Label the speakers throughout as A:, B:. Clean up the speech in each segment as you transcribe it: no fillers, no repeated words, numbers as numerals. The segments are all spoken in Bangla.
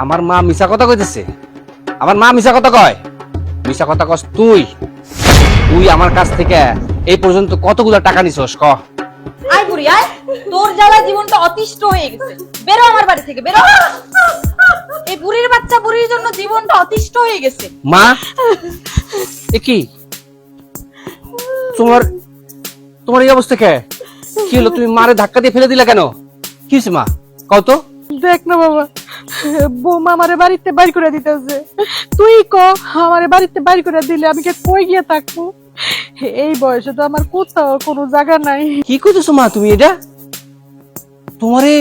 A: আমার মা মিছা কথা কইতেছে। আমার মা মিছা কথা কয়? মিছা কথা কস তুই। তুই আমার কাছ থেকে এই পর্যন্ত কতগুলো টাকা নিছস ক?
B: আয় বুড়ি আয়, তোর জ্বালা জীবনটা অতিষ্ঠ হয়ে গেছে। বেরো আমার বাড়ি থেকে, বেরো। এই বুড়ির বাচ্চা বুড়ির জন্য জীবনটা অতিষ্ঠ হয়ে গেছে।
A: মা এ কি তোমার তোমার এই অবস্থা কে? কি হলো, তুমি মারে ধাক্কা দিয়ে ফেলে দিলা কেন? কি হয়েছে মা, কও তো?
C: দেখ না বাবা, বৌমা আমারে বাড়িতে বাইর করে দিতেছে। তুই ক, আমারে বাড়িতে বাইর করে দিলে আমি কে কই গিয়ে থাকবো? এই বয়সে তো আমার কোথাও কোনো জায়গা নাই।
A: কি কইতেছো মা তুমি এটা? তোমারে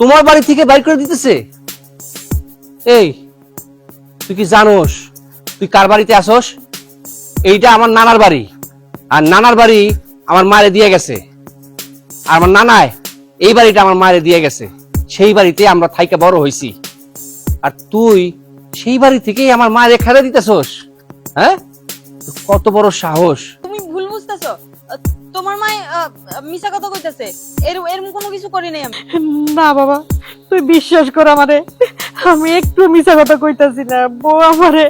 A: তোমার বাড়ি থেকে বাইর করে দিতেছে? এই তুই কি জানোস তুই কার বাড়িতে আসস? এইটা আমার নানার বাড়ি, আর নানার বাড়ি আমার মায়ের দিয়ে গেছে। আর আমার নানায় এই বাড়িটা আমার মায়ের দিয়ে গেছে। সেই বাড়িতে আমরা থাইকা বড় হইছি। আর তুই সেই বাড়ি থেকেই আমার মায়ের খেলা দিতেছস? হ্যাঁ, কত বড় সাহস!
B: তুমি ভুল বুঝতেছো। তোমার মাই মিছা কথা কইতাছে। এরকম কোনো কিছু করি নাই আমি।
C: না বাবা, তুই বিশ্বাস কর আমারে, আমি একটু মিছা কথা কইতাছি না। বউ আমারে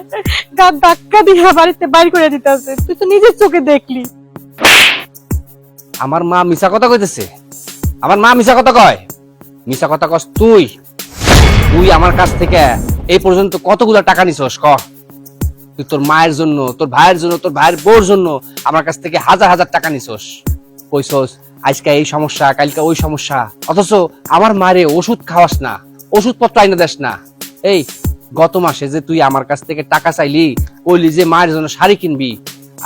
C: ধাক্কা দিয়ে বাড়িতে বাইর করে দিতেছে, তুই তো নিজের চোখে দেখলি।
A: আমার মা মিছা কথা কইতেছে? আমার মা মিছা কথা কয়? মিছা কথা কস তুই। তুই আমার কাছ থেকে এই পর্যন্ত কতগুলো টাকা নিছস ক? তুই তোর মায়ের জন্য, তোর ভাইয়ের জন্য, তোর ভাইয়ের বউর জন্য আমার কাছ থেকে হাজার হাজার টাকা নিছস। কইছস আজকে এই সমস্যা, কালকে ওই সমস্যা, অথচ আমার মায়ের ওষুধ খাওয়াস না, ওষুধপত্র আইনা দেস না। এই গত মাসে যে তুই আমার কাছ থেকে টাকা চাইলি, কইলি যে মায়ের জন্য শাড়ি কিনবি,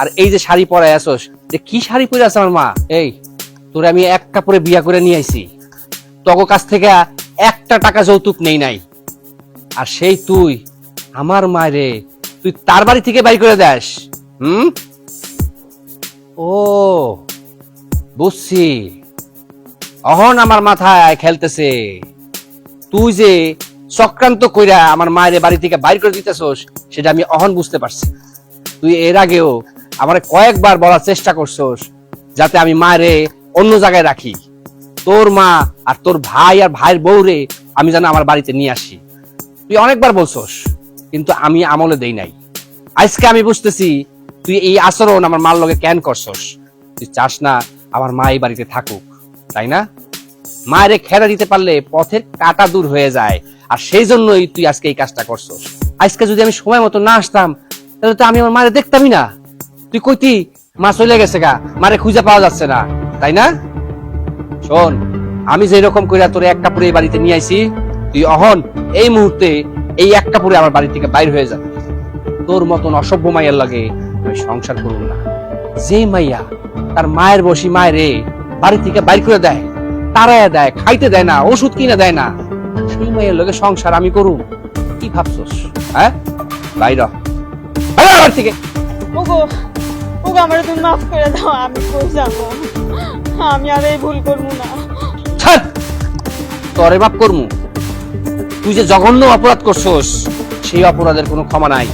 A: আর এই যে শাড়ি পরে আসস, যে কি শাড়ি পরে আছে আমার মা? এই তোরে আমি এক কাপড়ে বিয়া করে নিয়ে আইছি, তোর কাছ থেকে একটা টাকা যৌতুক নেই নাই। আর সেই তুই আমার মায়েরে তুই তার বাড়ি থেকে বাড়ি করে দেস? ও বুঝছি, অহন আমার মাথায় খেলতেছে। তুই যে চক্রান্ত কইরা আমার মায়ের বাড়ি থেকে বাইর করে দিতেছস, সেটা আমি অহন বুঝতে পারছি। তুই এর আগেও আমারে কয়েকবার বলার চেষ্টা করছস যাতে আমি মায়েরে অন্য জায়গায় রাখি। তোর মা আর তোর ভাই আর ভাইয়ের বউরে আমি যেন আমার বাড়িতে নিয়ে আসি। তুই অনেকবার বলছস, কিন্তু আমি আমলে দেই নাই। আজকে আমি বুঝতেছি তুই এই আচরণ আমার মার লগে কেন করছস। তুই চাস না আমার মা এই বাড়িতে থাকুক, তাই না? মায়েরে খেলা দিতে পারলে পথের কাটা দূর হয়ে যায়, আর সেই জন্যই তুই আজকে এই কাজটা করছস। আজকে যদি আমি সময় মতো না আসতাম, তাহলে তো আমি আমার মায়ের দেখতামই না। তুই কইতি মা চলে গেছে গা, মারে খুঁজে পাওয়া যাচ্ছে না, তাই না? শোন, আমি যে রকম করে তোর এক কাপড়ে এই বাড়িতে নিয়ে আইছি, তুই অহন এই মুহূর্তে এই এক কাপড়ে আমার বাড়ি থেকে বাইর হয়ে যাবে। তোর মতন অসভ্য মাইয়ার লাগে আমি সংসার করব না। যে মাইয়া তার মায়ের বসি মায়েরে বাড়ি থেকে বাইর করে দেয়, তাড়াইয়া দেয়, খাইতে দেয় না, ওষুধ কিনে দেয় না, সেই মাইয়ার লগে সংসার আমি করুম? কি ভাবছস? হ্যাঁ, বাইর বাড়ি থেকে।
C: ওগো ওগো, আমারে তুমি মাফ করে দাও, আমি কই যাবো? আমি আর এই ভুল করবো না।
A: ছাড়, তরে বাপ করমু? তুই যে জঘন্য অপরাধ করছস, সেই অপরাধের কোনো ক্ষমা নাই।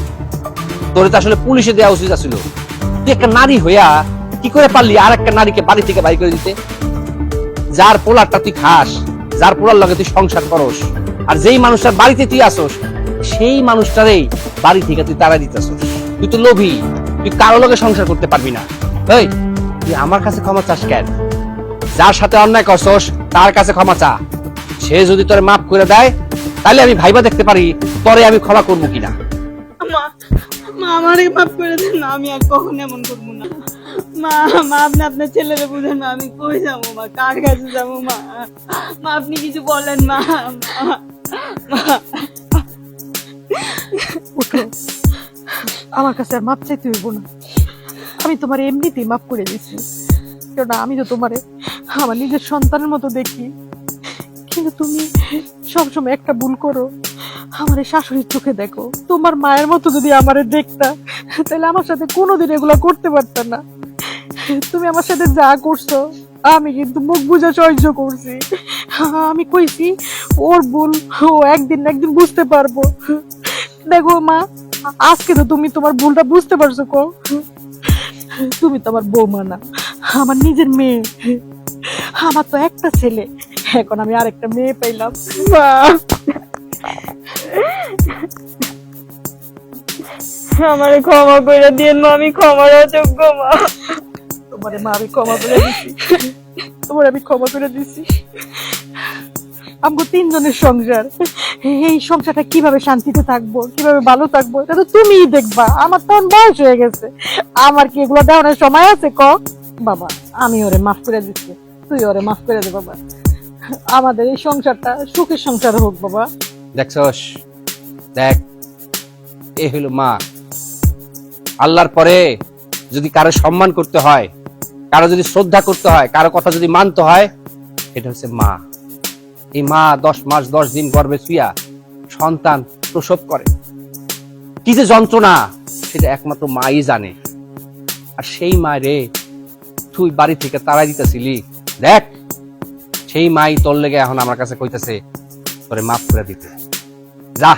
A: তোরে তো আসলে পুলিশে দেওয়া উচিত ছিল। তুই একটা নারী হইয়া কি করে পারলি আর একটা নারীকে বাড়ি থেকে বাড়ি করে দিতে? যার পোলারটা তুই খাস, যার পোলার লগে তুই সংসার করস, আর যেই মানুষটার বাড়িতে তুই আসস, সেই মানুষটারেই বাড়ি থেকে তুই তাড়া দিতেছস। তুই তো লোভী, তুই কারো লগে সংসার করতে পারবি না। এই তুই আমার কাছে ক্ষমা চাস কেন? যার সাথে অন্যায় করছস তার কাছে ক্ষমা চা। সে যদি তোরে মাফ করে দেয়, তাহলে আমি ভাইবা দেখতে পারি পরে আমি ক্ষমা করবো কিনা।
C: মা মা আমারে মাফ করে দেন না, আমি আর কখনো এমন করবো না। মা মা আপনি আপনার ছেলেরে বুঝেন না, আমি কই যাবো? মা কার কাছে যাবো? মা মা আপনি কিছু বলেন। মা উঠো, আমার কাছে আর মাপ চাইতে হইব না। আমি তোমার এমনিতেই মাফ করে দিচ্ছি, কেননা আমি তো তোমারে আমার নিজের সন্তানের মতো দেখি। কিন্তু তুমি সবসময় একটা ভুল করো, আমার শাশুড়ির চোখে দেখো। তোমার মায়ের মতো যদি আমারে দেখতা, তাহলে আমার সাথে কোনোদিন এগুলা করতে পারত না। তুমি আমার সাথে যা করছো, আমি কিন্তু মুখ বুঝে সহ্য করছি। আমি কইছি ওর ভুল ও একদিন না একদিন বুঝতে পারবো। দেখো মা, আজকে তো তুমি তোমার ভুলটা বুঝতে পারছো। তুমি তো আমার বৌমা না, আমার নিজের মেয়ে। আমার তো একটা ছেলে, এখন আমি আরেকটা মেয়ে পাইলাম। মা
D: আমারে ক্ষমা করে দিয়েন মা, আমি ক্ষমার অযোগ্য মা।
C: তোমারে মা আমি ক্ষমা করে দিছি, তোমার আমি ক্ষমা করে দিছি। আমগো তিনজনের সংসার, এই সংসারটা কিভাবে শান্তিতে থাকবো, কিভাবে ভালো থাকবো, এটা তো তুমিই দেখবা। আমার তো এখন বয়স হয়ে গেছে, আমার কি এগুলো দেওয়ার সময় আছে? ক বাবা, আমি ওরে মাফ করে দিচ্ছি, তুই ওরে মাফ করে দে বাবা। আমাদের এই সংসারটা সুখের সংসার হোক বাবা।
A: দেখছস, দেখ, এ হলো মা। আল্লাহর পরে যদি কারো সম্মান করতে হয়, কারো যদি শ্রদ্ধা করতে হয়, কারো কথা যদি মানতে হয়, এটা হচ্ছে মা। এই মা 10 মাস 10 দিন গর্ভে শুইয়া সন্তান প্রসব করে, কি যে যন্ত্রণা সেটা একমাত্র মাই জানে। আর সেই মা রে তুই বাড়ি থেকে তাড়াই দিতেছিলি, দেখ সেই মাই তোর লেগে এখন আমার কাছে কইতেছে তোরে মাফ করে দিতে। যা,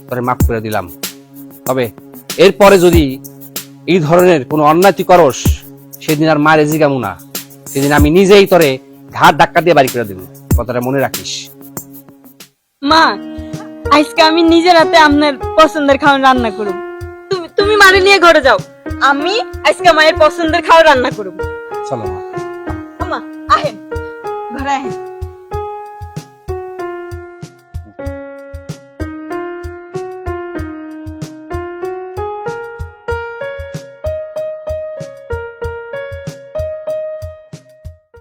A: তোরে মাফ করে দিলাম, তবে এরপরে যদি এই ধরনের কোনো অন্যায় তুই করস, সেদিন আর মায়ের জিগামু না, সেদিন আমি নিজেই তোরে ঘাট ধাক্কা দিয়ে বাড়ি করে দেব। কথাটা মনে রাখিস।
D: মা, আজকে আমি নিজের হাতে আপনার পছন্দের খাবার রান্না করব। তুমি মারে নিয়ে ঘরে যাও, আমি আজকে মায়ের পছন্দের খাবার রান্না করব।
A: চলো মা।
D: মা আহেন, ঘরে আহেন।